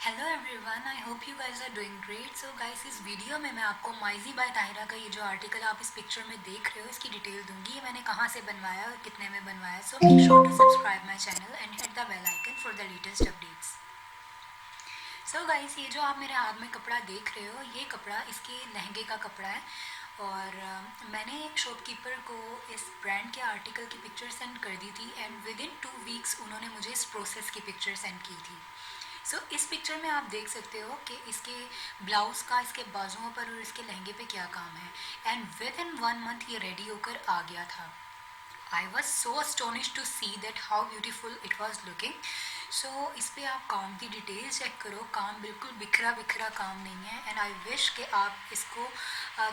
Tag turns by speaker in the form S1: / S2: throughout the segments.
S1: Hello everyone, I hope you guys are doing great. So guys, इस video में मैं आपको माइजी बाय ताहिरा का ये जो आर्टिकल आप इस पिक्चर में देख रहे हो इसकी डिटेल दूंगी। ये मैंने कहाँ से बनवाया और कितने में बनवाया। So make sure to subscribe my channel and hit the bell icon for the latest updates. So guys, ये जो आप मेरे हाथ में कपड़ा देख रहे हो, ये कपड़ा इसके लहंगे का कपड़ा है। और मैंने शॉपकीपर को इस ब्रांड के आर्टिकल की पिक्चर सेंड कर दी थी एंड विद इन 2 वीक्स उन्होंने मुझे इस प्रोसेस की पिक्चर सेंड की थी। सो इस पिक्चर में आप देख सकते हो कि इसके ब्लाउज़ का, इसके बाजुओं पर और इसके लहंगे पे क्या काम है। एंड विद इन 1 मंथ ये रेडी होकर आ गया था। I was so astonish to see that how beautiful it was looking. सो इस पर आप काम की डिटेल चेक करो। काम बिल्कुल बिखरा बिखरा काम नहीं है। एंड आई विश कि आप इसको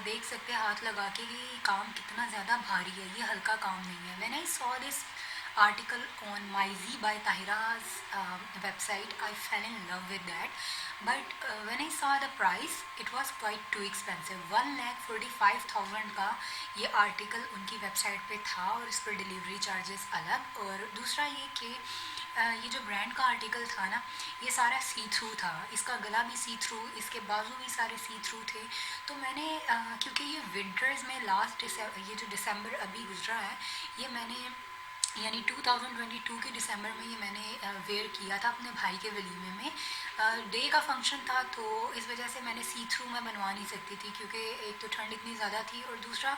S1: देख सकते हैं हाथ लगा के कि काम कितना ज़्यादा भारी है। ये हल्का काम नहीं है। When I saw this article on Maizi by Tahira's website, I fell in love with that. But when I saw the price, it was quite too expensive. 1,45,000 का ये आर्टिकल उनकी वेबसाइट पे था और इस पर डिलीवरी चार्जेस अलग। और दूसरा ये कि ये जो ब्रांड का आर्टिकल था ना, ये सारा सी थ्रू था। इसका गला भी सी थ्रू, इसके बाजू भी सारे सी थ्रू थे। तो मैंने क्योंकि ये विंटर्स में ये जो दिसंबर अभी गुजरा है, ये मैंने यानी 2022 के दिसंबर में ये मैंने वेयर किया था अपने भाई के वलीमे में। डे का फंक्शन था, तो इस वजह से मैंने सी थ्रू में बनवा नहीं सकती थी क्योंकि एक तो ठंड इतनी ज़्यादा थी और दूसरा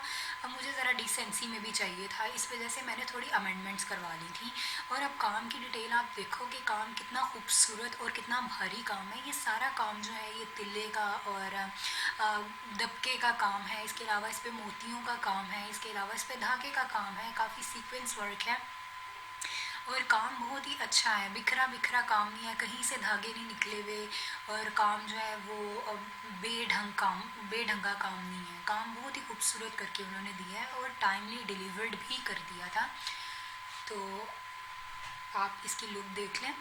S1: मुझे ज़रा डिसेंसी में भी चाहिए था। इस वजह से मैंने थोड़ी अमेंडमेंट्स करवा ली थी। और अब काम की डिटेल आप देखो कि काम कितना खूबसूरत और कितना भारी काम है। ये सारा काम जो है ये तिल्ले का और दबके का काम है। इसके अलावा इस पर मोतियों का काम है। इसके अलावा इस पर धागे का काम है। काफ़ी सीक्वेंस वर्क है और काम बहुत ही अच्छा है। बिखरा बिखरा काम नहीं है, कहीं से धागे नहीं निकले हुए। और काम जो है वो बेढंगा काम नहीं है। काम बहुत ही खूबसूरत करके उन्होंने दिया है और टाइमली डिलीवर्ड भी कर दिया था। तो आप इसकी लुक देख लें।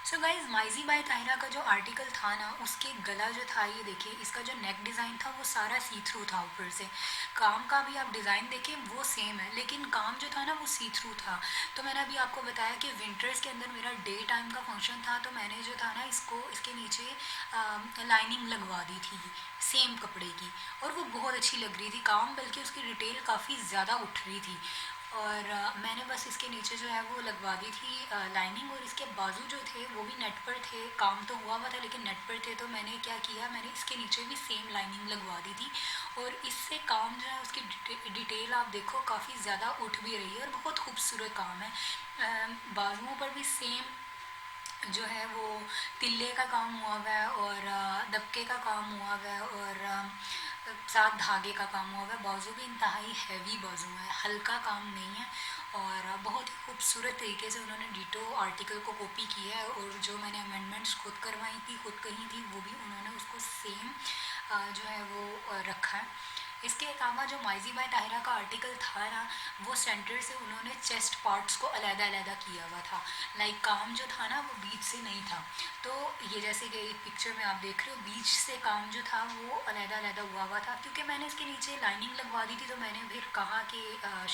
S1: सो गाइज, माइजी बाय ताहिरा का जो आर्टिकल था ना, उसके गला जो था, ये देखिए इसका जो नेक डिज़ाइन था वो सारा सी थ्रू था ऊपर से। काम का भी आप डिज़ाइन देखें वो सेम है, लेकिन काम जो था ना वो सी थ्रू था। तो मैंने अभी आपको बताया कि विंटर्स के अंदर मेरा डे टाइम का फंक्शन था, तो मैंने जो था ना इसको इसके नीचे लाइनिंग लगवा दी थी सेम कपड़े की। और वो बहुत अच्छी लग रही थी। काम बल्कि उसकी डिटेल काफ़ी ज़्यादा उठ रही थी। और मैंने बस इसके नीचे जो है वो लगवा दी थी लाइनिंग। और इसके बाजू जो थे वो भी नेट पर थे। काम तो हुआ हुआ था लेकिन नेट पर थे। तो मैंने क्या किया, मैंने इसके नीचे भी सेम लाइनिंग लगवा दी थी। और इससे काम जो है उसकी डिटेल आप देखो काफ़ी ज़्यादा उठ भी रही है और बहुत खूबसूरत काम है। बाजुओं पर भी सेम जो है वो तिल्ले का काम हुआ हुआ है और दबके का काम हुआ हुआ है और साथ धागे का काम हुआ हुआ है। बाजू भी इंतहाई हैवी बाजू है, हल्का काम नहीं है। और बहुत ही खूबसूरत तरीके से उन्होंने डिटो आर्टिकल को कॉपी किया है। और जो मैंने अमेंडमेंट्स खुद करवाई थी, खुद कही थी, वो भी उन्होंने उसको सेम जो है वो रखा है। इसके अलावा जो माइजी बाय ताहिरा का आर्टिकल था ना, वो सेंटर से उन्होंने चेस्ट पार्ट्स को अलग-अलग किया हुआ था। लाइक काम जो था ना वो बीच से नहीं था। तो ये जैसे कि एक पिक्चर में आप देख रहे हो, बीच से काम जो था वो अलग-अलग हुआ था। क्योंकि मैंने इसके नीचे लाइनिंग लगवा दी थी, तो मैंने फिर कहा कि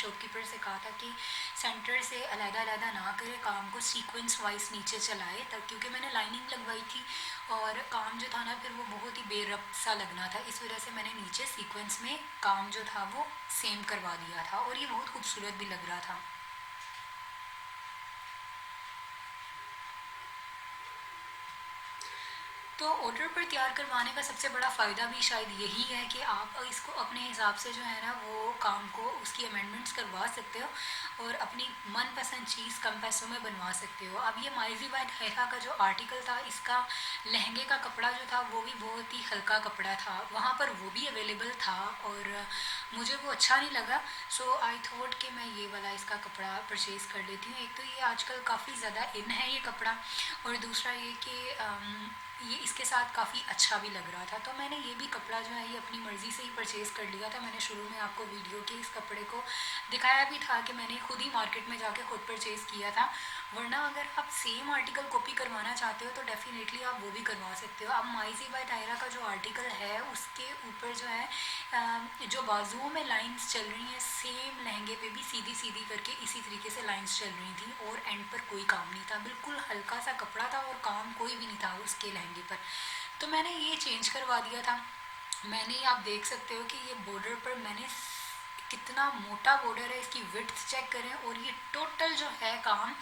S1: शॉपकीपर से कहा था कि सेंटर से अलग-अलग ना करे, काम को सीक्वेंस वाइज नीचे चलाए। तब क्योंकि मैंने लाइनिंग लगवाई थी और काम जो था ना फिर वो बहुत ही बेरब्त सा लगना था, इस वजह से मैंने नीचे सीक्वेंस में काम जो था वो सेम करवा दिया था। और ये बहुत खूबसूरत भी लग रहा था। तो ऑर्डर पर तैयार करवाने का सबसे बड़ा फ़ायदा भी शायद यही है कि आप इसको अपने हिसाब से जो है ना वो काम को उसकी अमेंडमेंट्स करवा सकते हो और अपनी मनपसंद चीज़ कम पैसों में बनवा सकते हो। अब ये माइजी बाय ताहिरा का जो आर्टिकल था, इसका लहंगे का कपड़ा जो था वो भी बहुत ही हल्का कपड़ा था। वहाँ पर वो भी अवेलेबल था और मुझे वो अच्छा नहीं लगा। सो आई थॉट कि मैं ये वाला इसका कपड़ा परचेज़ कर लेती हूँ। एक तो ये आजकल काफ़ी ज़्यादा इन है ये कपड़ा, और दूसरा ये कि ये इसके साथ काफ़ी अच्छा भी लग रहा था। तो मैंने ये भी कपड़ा जो है ये अपनी मर्ज़ी से ही परचेज़ कर लिया था। मैंने शुरू में आपको वीडियो के इस कपड़े को दिखाया भी था कि मैंने खुद ही मार्केट में जाके खुद परचेज़ किया था। वरना अगर आप सेम आर्टिकल कॉपी करवाना चाहते हो तो डेफिनेटली आप वो भी करवा सकते हो। अब माइजी बाय तायरा का जो आर्टिकल है उसके ऊपर जो है जो बाजुओं में लाइंस चल रही हैं सेम लहंगे पे भी सीधी सीधी करके इसी तरीके से लाइंस चल रही थी और एंड पर कोई काम नहीं था, बिल्कुल हल्का सा कपड़ा था और काम कोई भी नहीं था उसके लहंगे पर। तो मैंने ये चेंज करवा दिया था। मैंने आप देख सकते हो कि ये बॉर्डर पर मैंने कितना मोटा बॉर्डर है, इसकी विड्थ चेक करें। और ये टोटल जो है काम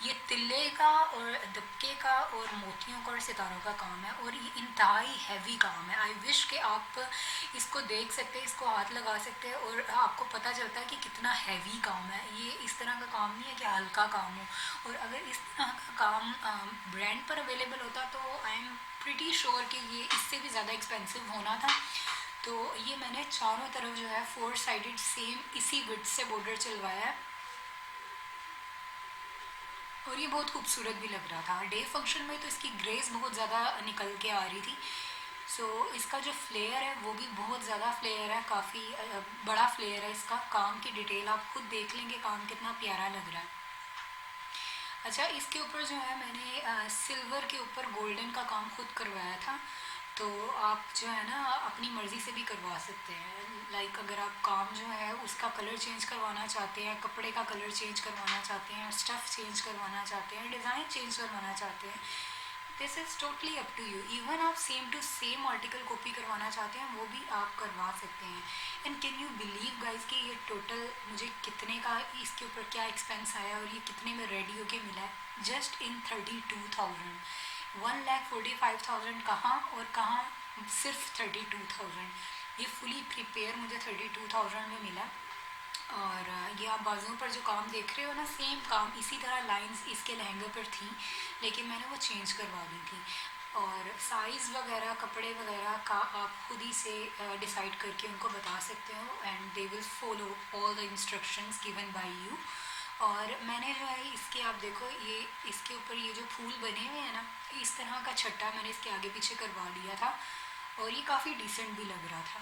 S1: ये तिल्ले का और दबके का और मोतियों का और सितारों का काम है और ये इंतहाई हैवी काम है। आई विश कि आप इसको देख सकते हैं, इसको हाथ लगा सकते हैं और आपको पता चलता है कि कितना हैवी काम है। ये इस तरह का काम नहीं है कि हल्का काम हो। और अगर इस तरह का काम ब्रांड पर अवेलेबल होता तो आई एम प्रिटी श्योर कि ये इससे भी ज़्यादा एक्सपेंसिव होना था। तो ये मैंने चारों तरफ जो है 4 साइडेड सेम इसी विड्थ से बॉर्डर चलवाया है और ये बहुत खूबसूरत भी लग रहा था। डे फंक्शन में तो इसकी ग्रेस बहुत ज़्यादा निकल के आ रही थी। सो इसका जो फ्लेयर है वो भी बहुत ज़्यादा फ्लेयर है, काफ़ी बड़ा फ्लेयर है इसका। काम की डिटेल आप खुद देख लेंगे, काम कितना प्यारा लग रहा है। अच्छा, इसके ऊपर जो है मैंने सिल्वर के ऊपर गोल्डन का काम खुद करवाया था। तो आप जो है ना अपनी मर्ज़ी से भी करवा सकते हैं। लाइक अगर आप काम जो है उसका कलर चेंज करवाना चाहते हैं, कपड़े का कलर चेंज करवाना चाहते हैं, स्टफ़ चेंज करवाना चाहते हैं, डिज़ाइन चेंज करवाना चाहते हैं, this is totally up to you. Even आप same to same article copy करवाना चाहते हैं वो भी आप करवा सकते हैं। And can you believe guys कि ये टोटल मुझे कितने का, इसके ऊपर क्या एक्सपेंस आया और ये कितने में रेडी होके मिला है? Just in 32,000। 1,45,000 कहाँ और कहाँ, सिर्फ 32,000। ये फुली प्रिपेयर मुझे 32,000 में मिला। और ये आप बाजुओं पर जो काम देख रहे हो ना, सेम काम इसी तरह लाइंस इसके लहंगे पर थी, लेकिन मैंने वो चेंज करवा दी थी। और साइज़ वगैरह कपड़े वगैरह का आप खुद ही से डिसाइड करके उनको बता सकते हो and they will follow all the instructions given by you. और मैंने जो है इसके, आप देखो ये इसके ऊपर ये जो फूल बने हुए हैं ना, इस तरह का छट्टा मैंने इसके आगे पीछे करवा लिया था और ये काफ़ी डिसेंट भी लग रहा था।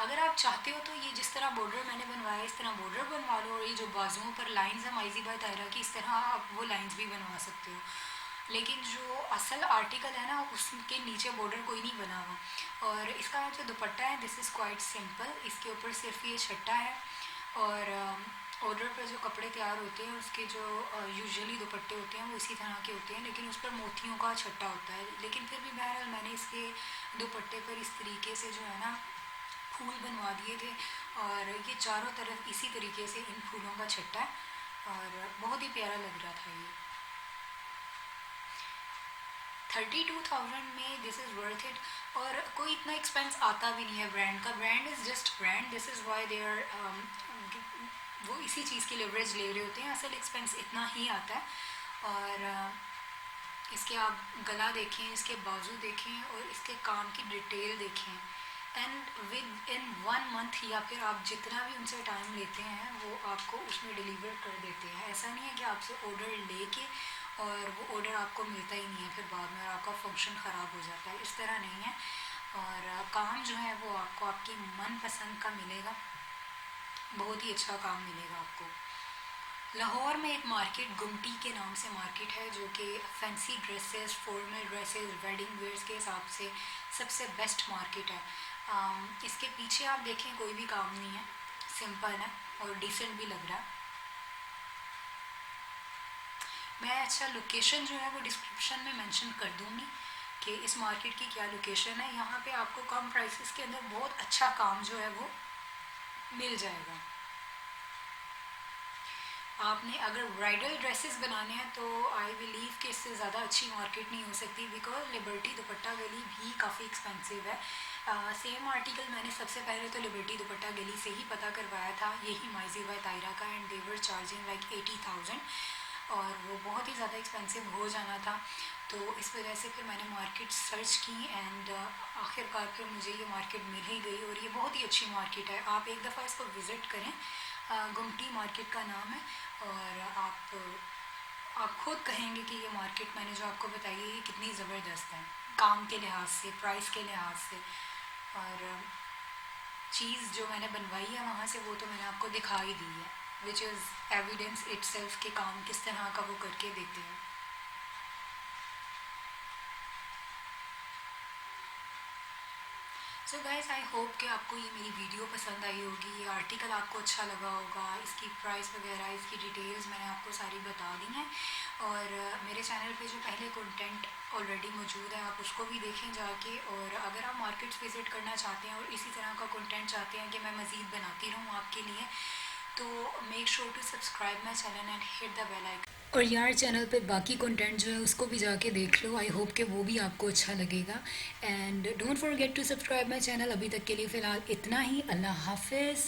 S1: अगर आप चाहते हो तो ये जिस तरह बॉर्डर मैंने बनवाया इस तरह बॉर्डर बनवा लो और ये जो बाजुओं पर लाइंस है माइजी बाय तायरा की, इस तरह आप वो लाइंस भी बनवा सकते हो। लेकिन जो असल आर्टिकल है ना उसके नीचे बॉर्डर कोई नहीं बना हुआ। और इसका जो दुपट्टा है दिस इज़ क्वाइट सिंपल, इसके ऊपर सिर्फ ये छट्टा है। और ऑर्डर पर जो कपड़े तैयार होते हैं उसके जो यूजुअली दुपट्टे होते हैं वो इसी तरह के होते हैं, लेकिन उस पर मोतियों का छट्टा होता है। लेकिन फिर भी बहरहाल मैंने इसके दुपट्टे पर इस तरीके से जो है ना फूल बनवा दिए थे और ये चारों तरफ इसी तरीके से इन फूलों का छट्टा है और बहुत ही प्यारा लग रहा था। ये 32,000 में दिस इज़ वर्थ इट। और कोई इतना एक्सपेंस आता भी नहीं है ब्रांड का। Brand is just brand, this is why they are, वो इसी चीज़ की लेवरेज ले रहे होते हैं। असल एक्सपेंस इतना ही आता है। और इसके आप गला देखें, इसके बाजू देखें और इसके काम की डिटेल देखें एंड विद इन 1 मंथ या फिर आप जितना भी उनसे टाइम लेते हैं वो आपको उसमें डिलीवर कर देते हैं। ऐसा नहीं है कि आपसे ऑर्डर लेके और वो ऑर्डर आपको मिलता ही नहीं है फिर बाद में और आपका फंक्शन ख़राब हो जाता है, इस तरह नहीं है। और काम जो है वो आपको आपकी मनपसंद का मिलेगा, बहुत ही अच्छा काम मिलेगा आपको। लाहौर में एक मार्केट गुमटी के नाम से मार्केट है जो कि fancy dresses, formal dresses, wedding wears के हिसाब से सबसे बेस्ट मार्केट है। इसके पीछे आप देखें कोई भी काम नहीं है, सिंपल है और डिसेंट भी लग रहा है। मैं अच्छा लोकेशन जो है वो डिस्क्रिप्शन में मेंशन कर दूँगी कि इस मार्केट की क्या लोकेशन है। यहाँ पे आपको कम प्राइसेस के अंदर बहुत अच्छा काम जो है वो मिल जाएगा। आपने अगर ब्राइडल ड्रेसेस बनाने हैं तो आई बिलीव कि इससे ज़्यादा अच्छी मार्केट नहीं हो सकती, बिकॉज लिबर्टी दुपट्टा गली भी काफ़ी एक्सपेंसिव है। सेम आर्टिकल मैंने सबसे पहले तो लिबर्टी दुपट्टा गली से ही पता करवाया था, यही माइजी बाय तायरा का, and they were charging like 80,000 और वो बहुत ही ज़्यादा एक्सपेंसिव हो जाना था। तो इस वजह से फिर मैंने मार्केट सर्च की एंड आखिरकार फिर मुझे ये मार्केट मिल ही गई और ये बहुत ही अच्छी मार्केट है। आप एक दफ़ा इसको विज़िट करें, गुमटी मार्केट का नाम है। और आप खुद कहेंगे कि ये मार्केट मैंने जो आपको बताई है ये कितनी ज़बरदस्त है, काम के लिहाज से, प्राइस के लिहाज से। और चीज़ जो मैंने बनवाई है वहाँ से वो तो मैंने आपको दिखा ही दी है। विच इज़ एविडेंस इटसेल्फ के काम किस तरह का वो करके देते हैं। सो गाइस, आई होप कि आपको ये मेरी वीडियो पसंद आई होगी, ये आर्टिकल आपको अच्छा लगा होगा, इसकी प्राइस वगैरह, इसकी डिटेल्स मैंने आपको सारी बता दी हैं। और मेरे चैनल पे जो पहले कंटेंट ऑलरेडी मौजूद है आप उसको भी देखें जाके। और अगर आप मार्केट्स विज़िट करना चाहते हैं और इसी तरह का कंटेंट चाहते हैं कि मैं मज़ीद बनाती रहूँ आपके लिए, तो make sure to subscribe my channel and hit the bell icon. और यार चैनल पे बाकी कंटेंट जो है उसको भी जाके देख लो, आई होप कि वो भी आपको अच्छा लगेगा। And don't forget to subscribe my channel. अभी तक के लिए फ़िलहाल इतना ही। अल्लाह हाफिज़।